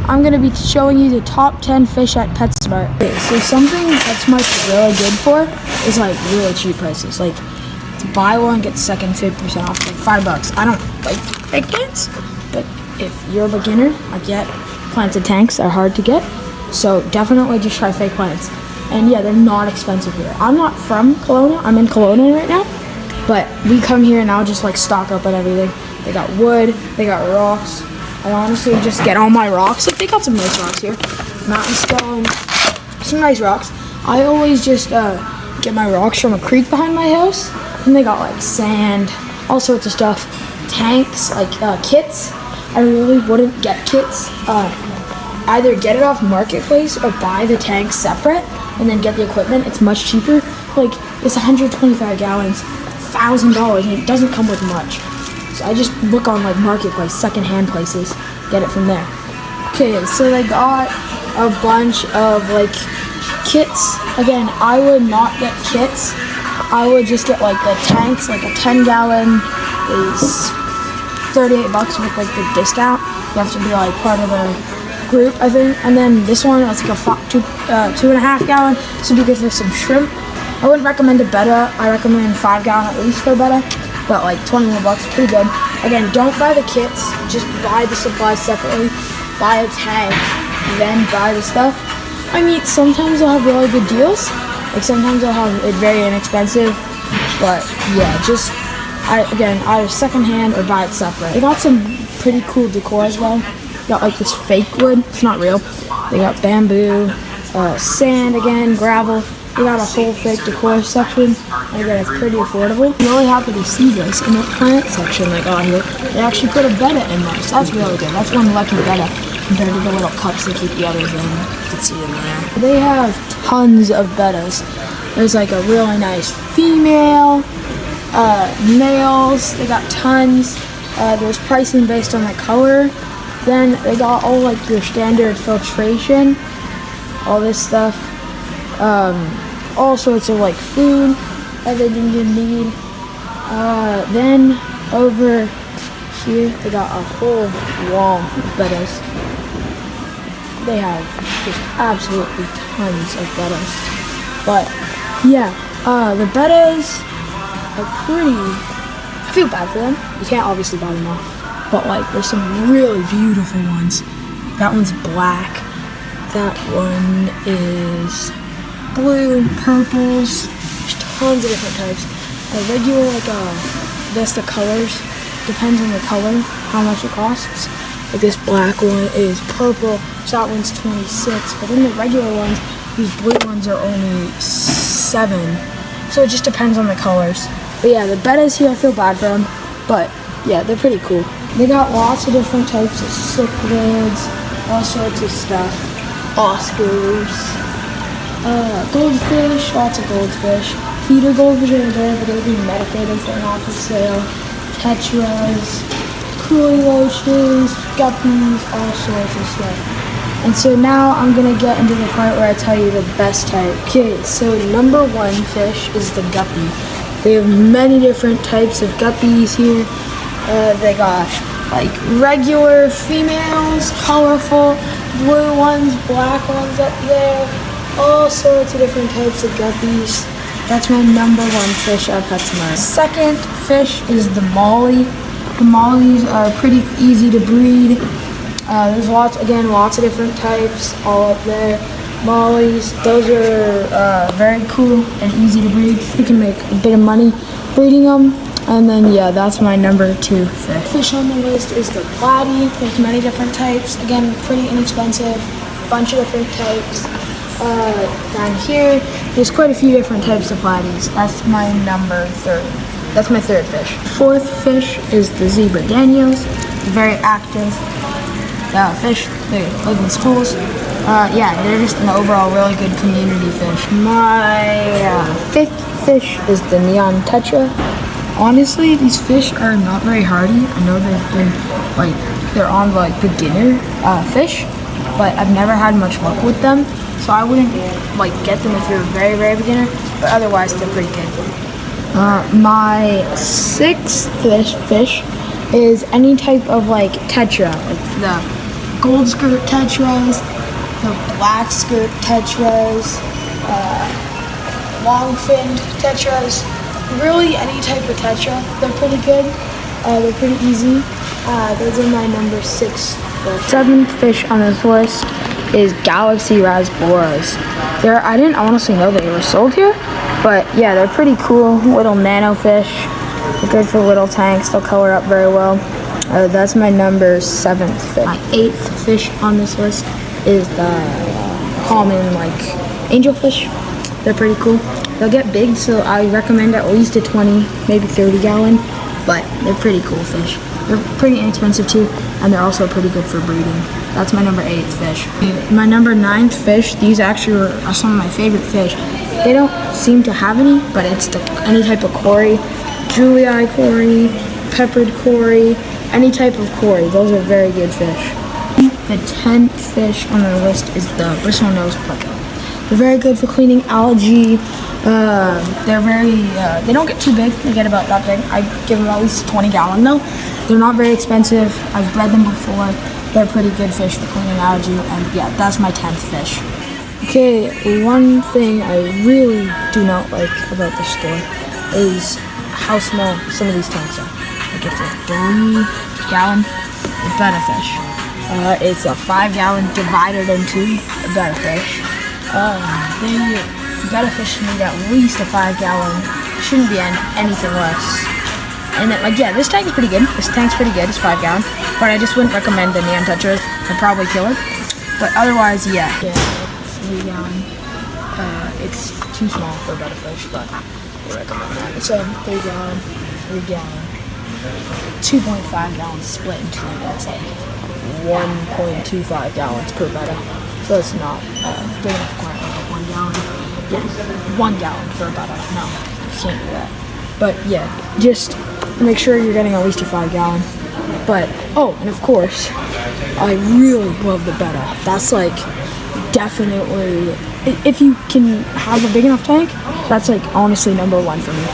I'm gonna be showing you the top 10 fish at PetSmart. Okay, so something PetSmart's really good for is like really cheap prices. Like buy one, get second 50% off, like $5. I don't like fake plants, but if you're a beginner, I get planted tanks are hard to get. So definitely just try fake plants. And yeah, they're not expensive here. I'm not from Kelowna, I'm in Kelowna right now. But we come here and I'll just like stock up on everything. They got wood, they got rocks. I honestly just get all my rocks. Like they got some nice rocks here. Mountain stone, some nice rocks. I always just get my rocks from a creek behind my house. And they got like sand, all sorts of stuff. Tanks, like kits. I really wouldn't get kits. Either get it off Marketplace or buy the tanks separate and then get the equipment. It's much cheaper. Like it's 125 gallons, $1,000, and it doesn't come with much. So I just look on like Marketplace, secondhand places, get it from there. Okay, so they got a bunch of like kits. Again, I would not get kits. I would just get like the tanks, like a 10-gallon is $38 with like the discount. You have to be like part of a group, I think. And then this one, it's like a 2.5 gallon. This would be good for some shrimp. I wouldn't recommend a betta. I recommend 5 gallon at least for a betta, but like $20 more, pretty good. Again, don't buy the kits. Just buy the supplies separately. Buy a tank, then buy the stuff. I mean, sometimes they'll have really good deals. Like sometimes they'll have it very inexpensive, but yeah, just again, either secondhand or buy it separate. They got some pretty cool decor as well. Got like this fake wood, it's not real. They got bamboo, sand again, gravel. They got a whole fake decor section. And again, it's pretty affordable. I'm really happy to see this in the plant section, like out here. They actually put a betta in there, so that's really good. That's one lucky betta compared to the little cups they keep the others in. You can see them there. They have tons of bettas. There's like a really nice female, males. They got tons. There's pricing based on the color. Then they got all like your standard filtration, all this stuff, all sorts of like food, everything you need. Then over here they got a whole wall of bettas. They have just absolutely tons of bettas. But yeah, the bettas are pretty. I feel bad for them. You can't obviously buy them all. But like, there's some really beautiful ones. That one's black. That one is blue, purples. There's tons of different types. A regular, like that's the colors. Depends on the color, how much it costs. Like this black one is purple. So that one's 26. But then the regular ones, these blue ones are only 7. So it just depends on the colors. But yeah, the bettas here, I feel bad for them. But yeah, they're pretty cool. They got lots of different types of cichlids, all sorts of stuff. Oscars, goldfish, lots of goldfish. Feeder goldfish are there, but they're being medicated, so they're not for sale. Tetras, coolie loaches, guppies, all sorts of stuff. And so now I'm gonna get into the part where I tell you the best type. Okay, so number 1 fish is the guppy. They have many different types of guppies here. They got like regular females, colorful, blue ones, black ones up there, all sorts of different types of guppies. That's my number 1 fish at PetSmart. Second fish is the molly. The mollies are pretty easy to breed. There's lots of different types all up there. Mollies, those are very cool and easy to breed. You can make a bit of money breeding them. And then yeah, that's my number 2 fish. Fish on the list is the platy. There's many different types. Again, pretty inexpensive. Bunch of different types. Down here, there's quite a few different types of platies. That's my number 3. That's my 3rd fish. 4th fish is the zebra Daniels. Very active fish. They live in schools. Yeah, they're just an overall really good community fish. My 5th fish is the neon tetra. Honestly, these fish are not very hardy. I know they've been they're on like beginner fish, but I've never had much luck with them. So I wouldn't get them if you're a very, very beginner, but otherwise they're pretty good. My 6th fish is any type of tetra, like the gold skirt tetras, the black skirt tetras, long finned tetras. Really, any type of tetra, they're pretty good. They're pretty easy. Those are my number 6 fish. 7th fish on this list is Galaxy Rasboras. I didn't honestly know they were sold here, but yeah, they're pretty cool little nano fish. They're good for little tanks. They'll color up very well. That's my number 7th fish. My 8th fish on this list is the common angelfish. They're pretty cool. They'll get big, so I recommend at least a 20, maybe 30 gallon, but they're pretty cool fish. They're pretty inexpensive too, and they're also pretty good for breeding. That's my number 8th fish. My number 9th fish, these actually are some of my favorite fish. They don't seem to have any, but it's any type of cory, Julii cory, peppered cory, any type of cory. Those are very good fish. The 10th fish on our list is the bristlenose pleco. They're very good for cleaning algae. They don't get too big. They get about that big. I give them at least 20 gallon though. They're not very expensive. I've bred them before. They're pretty good fish for cleaning algae, and yeah, that's my 10th fish. Okay, one thing I really do not like about the store is how small some of these tanks are. Like it's a 3 gallon betta fish. It's a 5 gallon divided into a betta fish. The betta fish need at least a 5 gallon. Shouldn't be anything less. And then, yeah, this tank is pretty good. This tank's pretty good. It's 5 gallon, but I just wouldn't recommend the neon tetras. I'd probably kill it. But otherwise, yeah. 3 gallon. It's too small for a betta fish, but I recommend that. It's a 3 gallon, 3 gallon, 2.5 gallons split in two. That's like 1.25 gallons per betta. So it's not big enough quite like 1 gallon. Yeah, 1 gallon for a betta. No, you can't do that. But yeah, just make sure you're getting at least a 5 gallon. But, oh, and of course, I really love the betta. That's like definitely, if you can have a big enough tank, that's like honestly number 1 for me.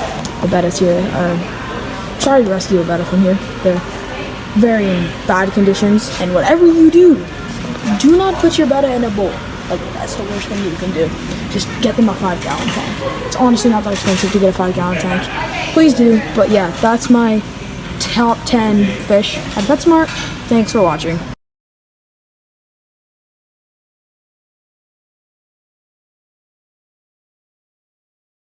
The bettas here sorry to rescue a betta from here. They're very in bad conditions, and whatever you do not put your betta in a bowl. Like, that's the worst thing you can do. Just get them a 5 gallon tank. It's honestly not that expensive to get a 5 gallon tank. Please do. But yeah, that's my top 10 fish at PetSmart. Thanks for watching.